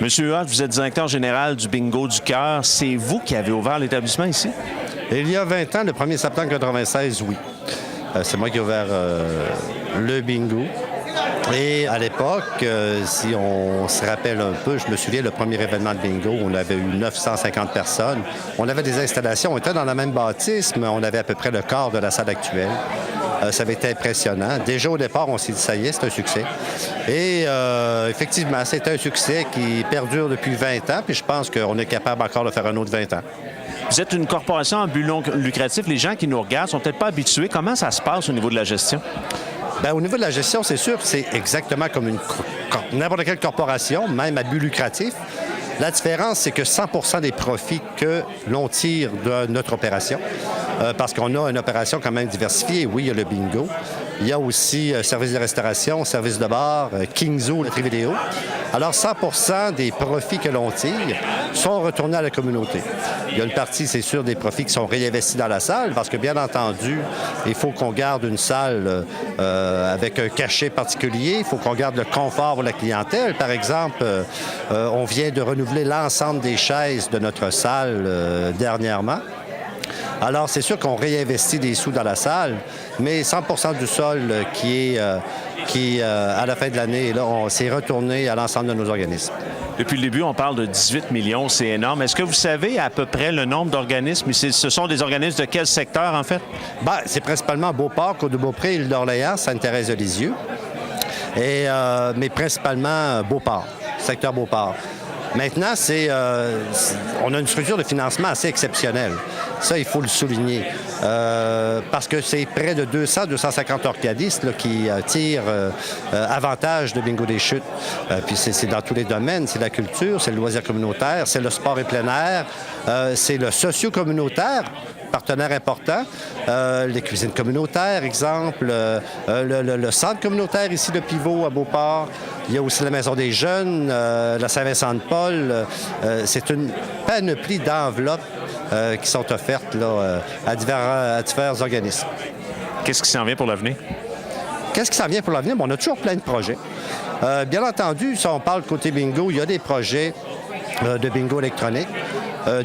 Monsieur Huot, vous êtes directeur général du Bingo du Cœur. C'est vous qui avez ouvert l'établissement ici? Il y a 20 ans, le 1er septembre 1996, oui. C'est moi qui ai ouvert le bingo. Et à l'époque, si on se rappelle un peu, je me souviens, le premier événement de bingo, on avait eu 950 personnes. On avait des installations, on était dans la même bâtisse, mais on avait à peu près le quart de la salle actuelle. Ça avait été impressionnant. Déjà au départ, on s'est dit, ça y est, c'est un succès. Et effectivement, c'était un succès qui perdure depuis 20 ans, puis je pense qu'on est capable encore de faire un autre 20 ans. Vous êtes une corporation à but non lucratif. Les gens qui nous regardent sont peut-être pas habitués. Comment ça se passe au niveau de la gestion? Bien, au niveau de la gestion, c'est sûr que c'est exactement comme n'importe quelle corporation, même à but lucratif. La différence, c'est que 100 des profits que l'on tire de notre opération, parce qu'on a une opération quand même diversifiée. Oui, il y a le bingo. Il y a aussi service de restauration, service de bar, King Zoo, le vidéo. Alors, 100 des profits que l'on tire sont retournés à la communauté. Il y a une partie, c'est sûr, des profits qui sont réinvestis dans la salle, parce que, bien entendu, il faut qu'on garde une salle avec un cachet particulier. Il faut qu'on garde le confort pour la clientèle. Par exemple, on vient de renouveler l'ensemble des chaises de notre salle dernièrement. Alors, c'est sûr qu'on réinvestit des sous dans la salle, mais 100 du sol qui, à la fin de l'année, là, s'est retourné à l'ensemble de nos organismes. Depuis le début, on parle de 18 millions, c'est énorme. Est-ce que vous savez à peu près le nombre d'organismes? Ce sont des organismes de quel secteur, en fait? Bien, c'est principalement Beauport, Côte-de-Beaupré, Île d'Orléans, Sainte-Thérèse de Lisieux, mais principalement Beauport, secteur Beauport. Maintenant, on a une structure de financement assez exceptionnelle. Ça, il faut le souligner. Parce que c'est près de 200-250 orchidistes là, qui tirent avantage de Bingo des Chutes. Puis c'est dans tous les domaines. C'est la culture, c'est le loisir communautaire, c'est le sport et plein air, c'est le socio-communautaire, partenaire important, les cuisines communautaires, exemple, le centre communautaire ici de Pivot à Beauport. Il y a aussi la Maison des Jeunes, la Saint-Vincent-de-Paul. C'est une panoplie d'enveloppes qui sont offertes là, à divers organismes. Qu'est-ce qui s'en vient pour l'avenir? Qu'est-ce qui s'en vient pour l'avenir? Bon, on a toujours plein de projets. Bien entendu, si on parle côté bingo, il y a des projets de bingo électronique.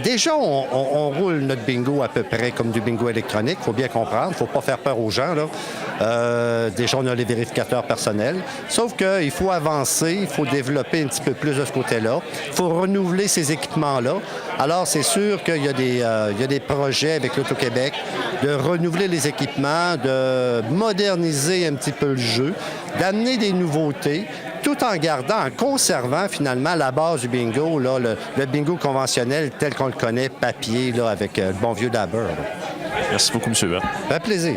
Déjà, on roule notre bingo à peu près comme du bingo électronique. Il faut bien comprendre. Il ne faut pas faire peur aux gens, là. Déjà, on a les vérificateurs personnels. Sauf qu'il faut avancer, il faut développer un petit peu plus de ce côté-là. Il faut renouveler ces équipements-là. Alors, c'est sûr qu'il y a des projets avec l'Auto-Québec de renouveler les équipements, de moderniser un petit peu le jeu, d'amener des nouveautés, tout en gardant, en conservant finalement la base du bingo, là, le bingo conventionnel tel qu'on le connaît, papier, là, avec le bon vieux dabber. Merci beaucoup, M. Huot. Ça fait plaisir.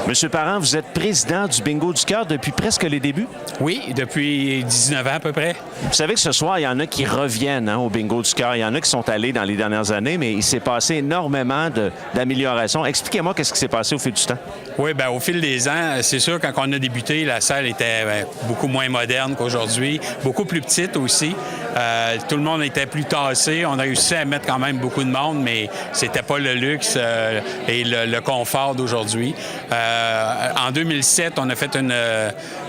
Monsieur Parent, vous êtes président du Bingo du Cœur depuis presque les débuts? Oui, depuis 19 ans à peu près. Vous savez que ce soir, il y en a qui reviennent au Bingo du Cœur. Il y en a qui sont allés dans les dernières années, mais il s'est passé énormément d'améliorations. Expliquez-moi qu'est-ce qui s'est passé au fil du temps. Oui, bien, au fil des ans, c'est sûr, quand on a débuté, la salle était beaucoup moins moderne qu'aujourd'hui, beaucoup plus petite aussi. Tout le monde était plus tassé. On a réussi à mettre quand même beaucoup de monde, mais c'était pas le luxe et le confort d'aujourd'hui. En 2007, on a fait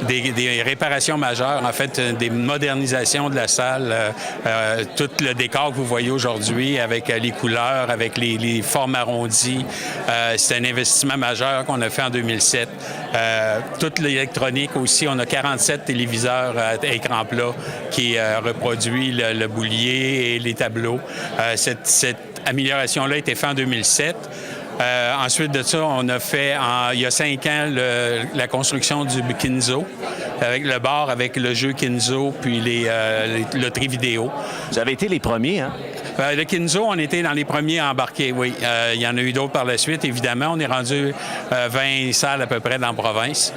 des réparations majeures, en fait, des modernisations de la salle. Tout le décor que vous voyez aujourd'hui, avec les couleurs, avec les formes arrondies, c'est un investissement majeur qu'on a fait en 2007. Toute l'électronique aussi, on a 47 téléviseurs à écran plat qui reproduit le boulier et les tableaux. Cette amélioration-là a été faite en 2007. Ensuite de ça, on a fait, il y a 5 ans, la construction du Kinzo, avec le bar, avec le jeu Kinzo, puis les loteries vidéo. Vous avez été les premiers, hein? Le Kinzo, on était dans les premiers à embarquer, oui. Il y en a eu d'autres par la suite, évidemment. On est rendu 20 salles à peu près dans la province.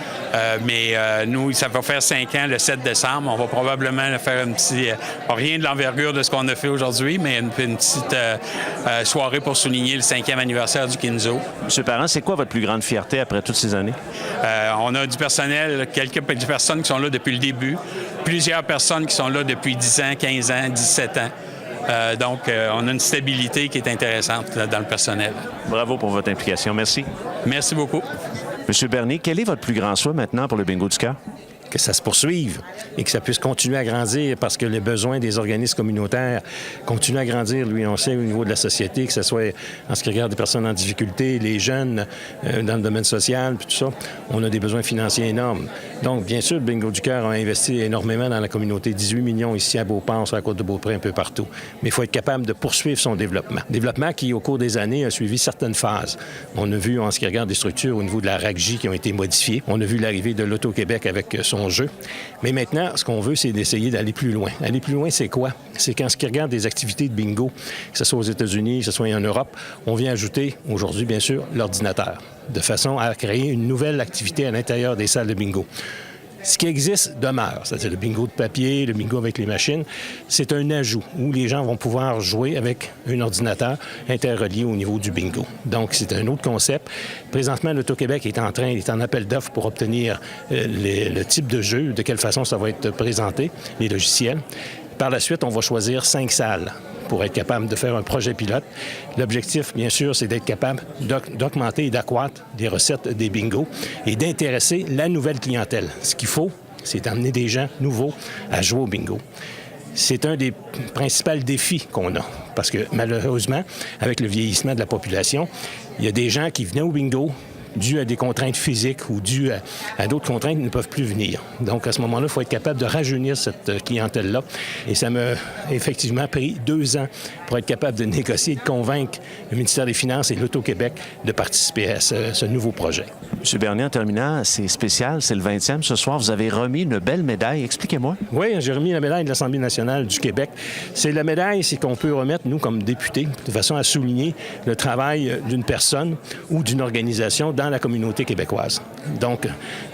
Mais nous, ça va faire 5 ans le 7 décembre. On va probablement faire un petit... rien de l'envergure de ce qu'on a fait aujourd'hui, mais une petite soirée pour souligner le 5e anniversaire du Kinzo. Monsieur Parent, c'est quoi votre plus grande fierté après toutes ces années? On a du personnel, quelques personnes qui sont là depuis le début, plusieurs personnes qui sont là depuis 10 ans, 15 ans, 17 ans. Donc, on a une stabilité qui est intéressante là, dans le personnel. Bravo pour votre implication. Merci. Merci beaucoup. Monsieur Bernier, quel est votre plus grand souhait maintenant pour le Bingo du Cœur? que ça se poursuive et que ça puisse continuer à grandir parce que les besoins des organismes communautaires continuent à grandir, lui, on sait, au niveau de la société, que ce soit en ce qui regarde des personnes en difficulté, les jeunes dans le domaine social, puis tout ça, on a des besoins financiers énormes. Donc, bien sûr, le Bingo du Cœur a investi énormément dans la communauté, 18 millions ici à Beauport, sur la Côte-de-Beaupré, un peu partout. Mais il faut être capable de poursuivre son développement. Développement qui, au cours des années, a suivi certaines phases. On a vu, en ce qui regarde des structures au niveau de la RACJ qui ont été modifiées. On a vu l'arrivée de l'Auto-Québec avec son jeu. Mais maintenant, ce qu'on veut, c'est d'essayer d'aller plus loin. Aller plus loin, c'est quoi? C'est qu'en ce qui regarde des activités de bingo, que ce soit aux États-Unis, que ce soit en Europe, on vient ajouter, aujourd'hui, bien sûr, l'ordinateur, de façon à créer une nouvelle activité à l'intérieur des salles de bingo. Ce qui existe demeure, c'est-à-dire le bingo de papier, le bingo avec les machines, c'est un ajout où les gens vont pouvoir jouer avec un ordinateur interrelié au niveau du bingo. Donc, c'est un autre concept. Présentement, l'Auto-Québec est en appel d'offres pour obtenir le type de jeu, de quelle façon ça va être présenté, les logiciels. Par la suite, on va choisir 5 salles pour être capable de faire un projet pilote. L'objectif, bien sûr, c'est d'être capable d'augmenter et d'accroître les recettes des bingos et d'intéresser la nouvelle clientèle. Ce qu'il faut, c'est d'amener des gens nouveaux à jouer au bingo. C'est un des principaux défis qu'on a, parce que malheureusement, avec le vieillissement de la population, il y a des gens qui venaient au bingo dû à des contraintes physiques ou dû à d'autres contraintes, ne peuvent plus venir. Donc, à ce moment-là, il faut être capable de rajeunir cette clientèle-là. Et ça m'a effectivement pris 2 ans pour être capable de négocier et de convaincre le ministère des Finances et l'Auto-Québec de participer à ce nouveau projet. M. Bernier, en terminant, c'est spécial, c'est le 20e. Ce soir, vous avez remis une belle médaille. Expliquez-moi. Oui, j'ai remis la médaille de l'Assemblée nationale du Québec. C'est la médaille, c'est qu'on peut remettre, nous, comme députés, de façon à souligner le travail d'une personne ou d'une organisation dans la communauté québécoise. Donc,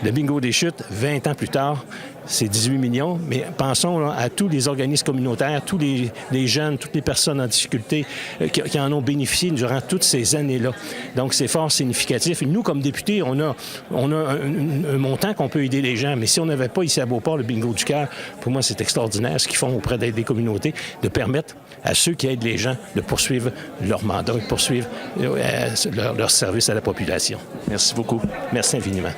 le Bingo des Chutes, 20 ans plus tard, c'est 18 millions, mais pensons là, à tous les organismes communautaires, tous les jeunes, toutes les personnes en difficulté qui en ont bénéficié durant toutes ces années-là. Donc, c'est fort significatif. Et nous, comme députés, on a un montant qu'on peut aider les gens, mais si on n'avait pas ici à Beauport le Bingo du Cœur, pour moi, c'est extraordinaire ce qu'ils font auprès des communautés, de permettre à ceux qui aident les gens de poursuivre leur mandat, de poursuivre leur service à la population. Merci beaucoup. Merci infiniment.